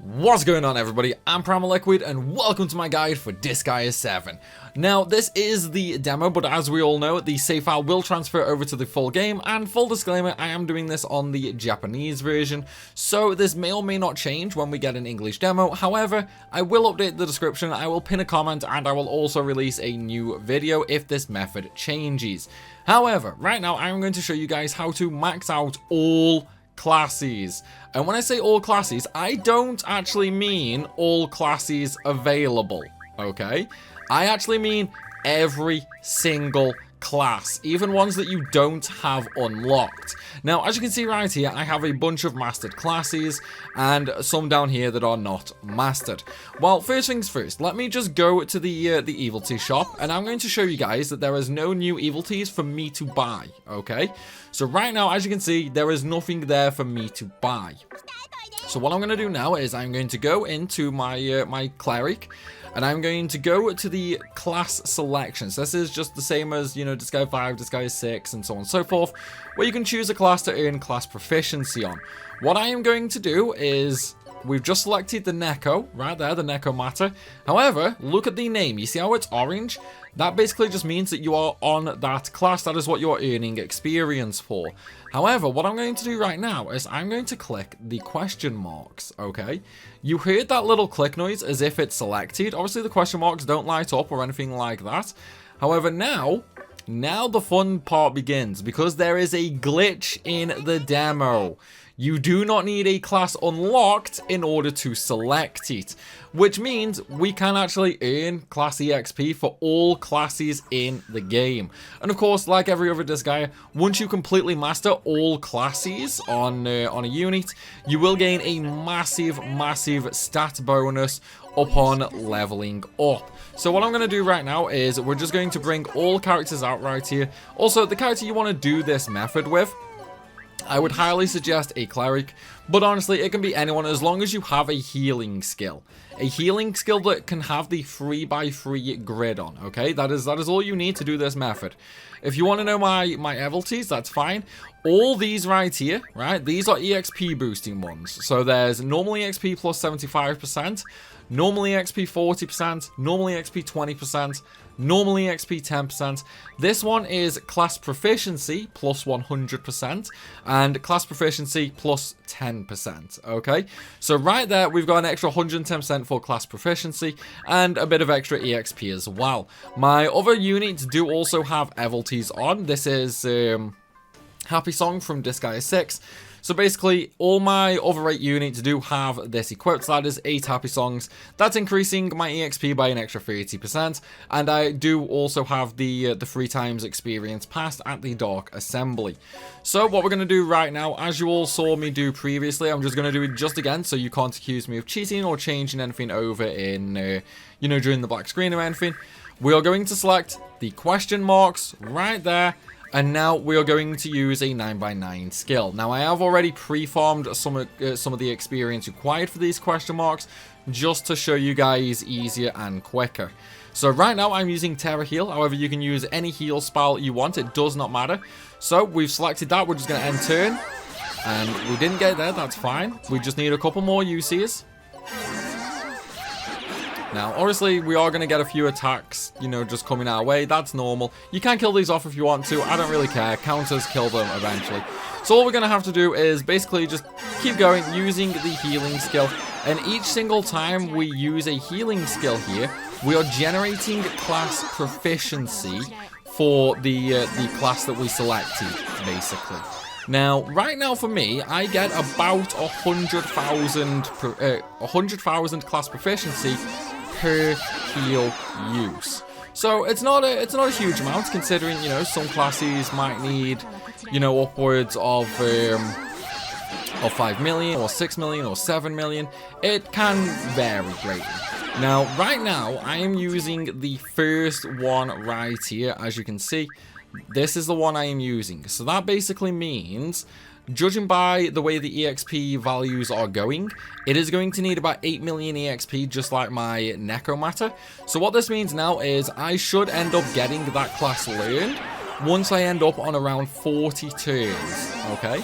What's going on, everybody? I'm Primalliquid and welcome to my guide for Disgaea 7. Now, this is the demo, but as we all know, the save file will transfer over to the full game, and full disclaimer, I am doing this on the Japanese version, so this may or may not change when we get an English demo. However, I will update the description, I will pin a comment, and I will also release a new video if this method changes. However, right now, I'm going to show you guys how to max out all classes. And when I say all classes, I don't actually mean all classes available, okay? I actually mean every single class, even ones that you don't have unlocked. Now, as you can see right here, I have a bunch of mastered classes and some down here that are not mastered. Well, first things first, let me just go to the evil tea shop, and I'm going to show you guys that there is no new evil teas for me to buy, okay? So right now, as you can see, there is nothing there for me to buy. So what I'm going to do now is I'm going to go into my my cleric, and I'm going to go to the class selections. This is just the same as, you know, Disgaea 5, Disgaea 6, and so on and so forth, where you can choose a class to earn class proficiency on. What I am going to do is, we've just selected the Neko, right there, the Neko matter. However, look at the name. You see how it's orange? That basically just means that you are on that class. That is what you're earning experience for. However, what I'm going to do right now is I'm going to click the question marks, okay? You heard that little click noise as if it's selected. Obviously, the question marks don't light up or anything like that. However, now the fun part begins, because there is a glitch in the demo. You do not need a class unlocked in order to select it, which means we can actually earn class EXP for all classes in the game. And of course, like every other Disgaea, once you completely master all classes on a unit, you will gain a massive stat bonus upon leveling up. So what I'm going to do right now is we're just going to bring all characters out right here. Also, the character you want to do this method with, I would highly suggest a cleric, but honestly, it can be anyone as long as you have a healing skill. A healing skill that can have the 3x3 grid on, okay? That is all you need to do this method. If you want to know my abilities, that's fine. All these right here, right? These are EXP boosting ones. So there's normal EXP plus 75%, normal EXP 40%, normal EXP 20%, normal EXP 10%. This one is class proficiency plus 100% and class proficiency plus 10%, okay? So right there, we've got an extra 110% for class proficiency and a bit of extra EXP as well. My other units do also have abilities on. This is Happy Song from Disgaea 6. So basically, all my other 8 units do have this equipped. So that is 8 Happy Songs. That's increasing my EXP by an extra 30%. And I do also have the 3 times experience passed at the Dark Assembly. So what we're going to do right now, as you all saw me do previously, I'm just going to do it just again so you can't accuse me of cheating or changing anything over in, you know, during the black screen or anything. We are going to select the question marks right there. And now we are going to use a 9x9 skill. Now, I have already pre-farmed some of the experience required for these question marks, just to show you guys easier and quicker. So right now, I'm using Terra Heal. However, you can use any heal spell you want. It does not matter. So we've selected that. We're just going to end turn. And we didn't get there. That's fine. We just need a couple more uses. Now, obviously, we are going to get a few attacks, you know, just coming our way. That's normal. You can kill these off if you want to. I don't really care. Counters kill them eventually. So all we're going to have to do is basically just keep going using the healing skill. And each single time we use a healing skill here, we are generating class proficiency for the class that we selected, basically. Now, right now for me, I get about 100,000 class proficiency per heal use. So it's not a huge amount, considering, you know, some classes might need, you know, upwards of 5 million or 6 million or 7 million. It can vary greatly. Now, right now, I am using the first one right here, as you can see. This is the one I am using. So that basically means, judging by the way the EXP values are going, it is going to need about 8 million EXP, just like my Necromatter. So what this means now is I should end up getting that class learned once I end up on around 40 turns, okay?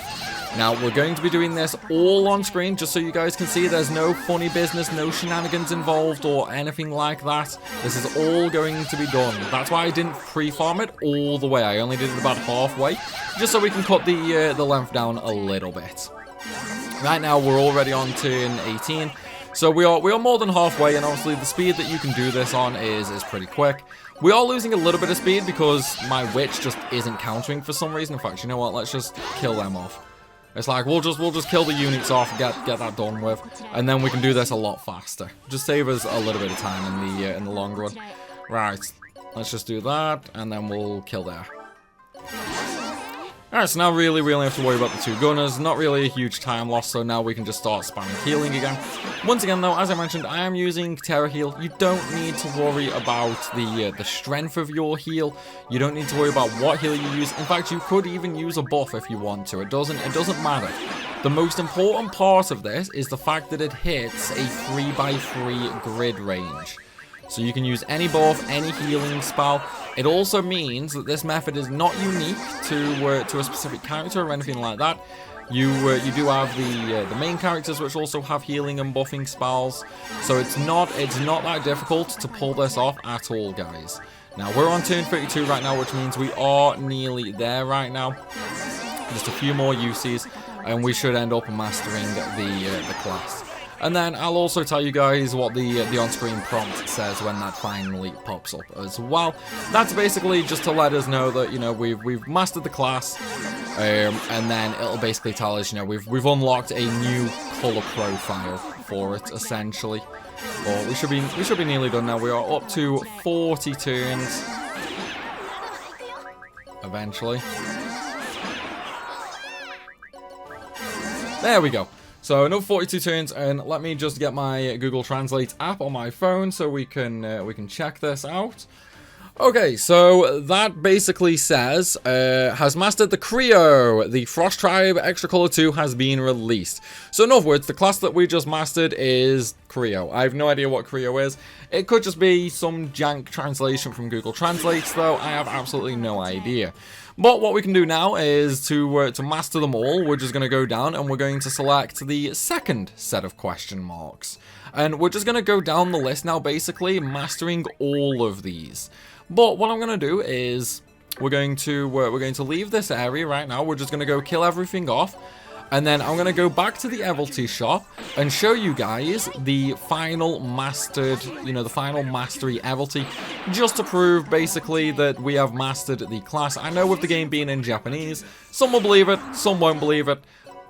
Now, we're going to be doing this all on screen, just so you guys can see there's no funny business, no shenanigans involved, or anything like that. This is all going to be done. That's why I didn't pre-farm it all the way. I only did it about halfway, just so we can cut the length down a little bit. Right now, we're already on turn 18, so we are more than halfway, and obviously the speed that you can do this on is pretty quick. We are losing a little bit of speed because my witch just isn't countering for some reason. In fact, you know what? Let's just kill them off. It's like, we'll just kill the units off, get that done with, and then we can do this a lot faster. Just save us a little bit of time in the long run. Right, let's just do that, and then we'll kill there. Alright, so now really we only have to worry about the two gunners. Not really a huge time loss, so now we can just start spamming healing again. Once again, though, as I mentioned, I am using Terra Heal. You don't need to worry about the strength of your heal. You don't need to worry about what heal you use. In fact, you could even use a buff if you want to. It doesn't matter. The most important part of this is the fact that it hits a 3x3 grid range. So you can use any buff, any healing spell. It also means that this method is not unique to a specific character or anything like that. You do have the main characters which also have healing and buffing spells. So it's not that difficult to pull this off at all, guys. Now we're on turn 32 right now, which means we are nearly there right now. Just a few more uses, and we should end up mastering the class. And then I'll also tell you guys what the on-screen prompt says when that finally pops up as well. That's basically just to let us know that, you know, we've mastered the class, and then it'll basically tell us, you know, we've unlocked a new color profile for it, essentially. But we should be nearly done now. We are up to 40 turns. Eventually. There we go. So another 42 turns, and let me just get my Google Translate app on my phone so we can check this out. Okay, so that basically says, has mastered the Creo. The Frost Tribe Extra Color 2 has been released. So in other words, the class that we just mastered is Creo. I have no idea what Creo is. It could just be some jank translation from Google Translate, though. I have absolutely no idea. But what we can do now is to master them all. We're just going to go down and we're going to select the second set of question marks. And we're just going to go down the list now, basically mastering all of these. But what I'm going to do is we're going to leave this area right now. We're just going to go kill everything off. And then I'm going to go back to the Evilty shop and show you guys the final mastered, you know, the final mastery Evilty, just to prove basically that we have mastered the class. I know with the game being in Japanese, some will believe it, some won't believe it.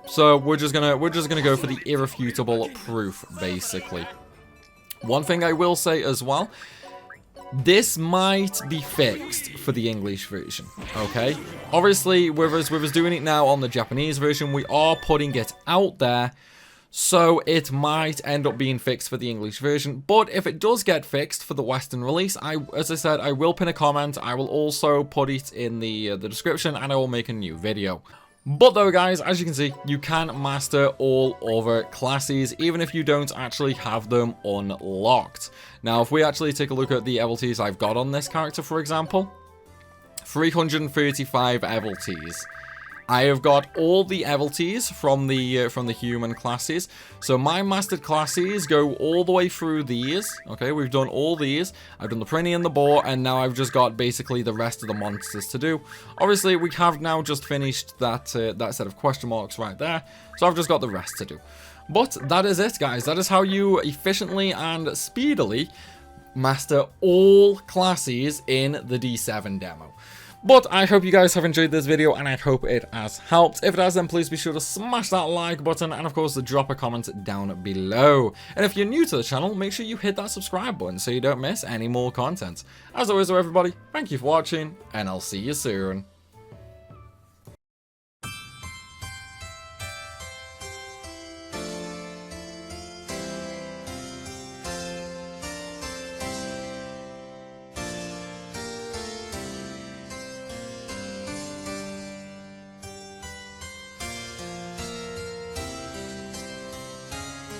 So we're just gonna go for the irrefutable proof, basically. One thing I will say as well, this might be fixed for the English version, okay? Obviously, with us doing it now on the Japanese version, we are putting it out there, so it might end up being fixed for the English version. But if it does get fixed for the Western release, as I said, I will pin a comment. I will also put it in the description, and I will make a new video. But though, guys, as you can see, you can master all other classes, even if you don't actually have them unlocked. Now, if we actually take a look at the abilities I've got on this character, for example, 335 abilities. I have got all the abilities from the human classes. So my mastered classes go all the way through these. Okay, we've done all these. I've done the Prinny and the Boar, and now I've just got basically the rest of the monsters to do. Obviously, we have now just finished that set of question marks right there. So I've just got the rest to do. But that is it, guys. That is how you efficiently and speedily master all classes in the D7 demo. But I hope you guys have enjoyed this video, and I hope it has helped. If it has, then please be sure to smash that like button, and of course, drop a comment down below. And if you're new to the channel, make sure you hit that subscribe button so you don't miss any more content. As always, everybody, thank you for watching, and I'll see you soon.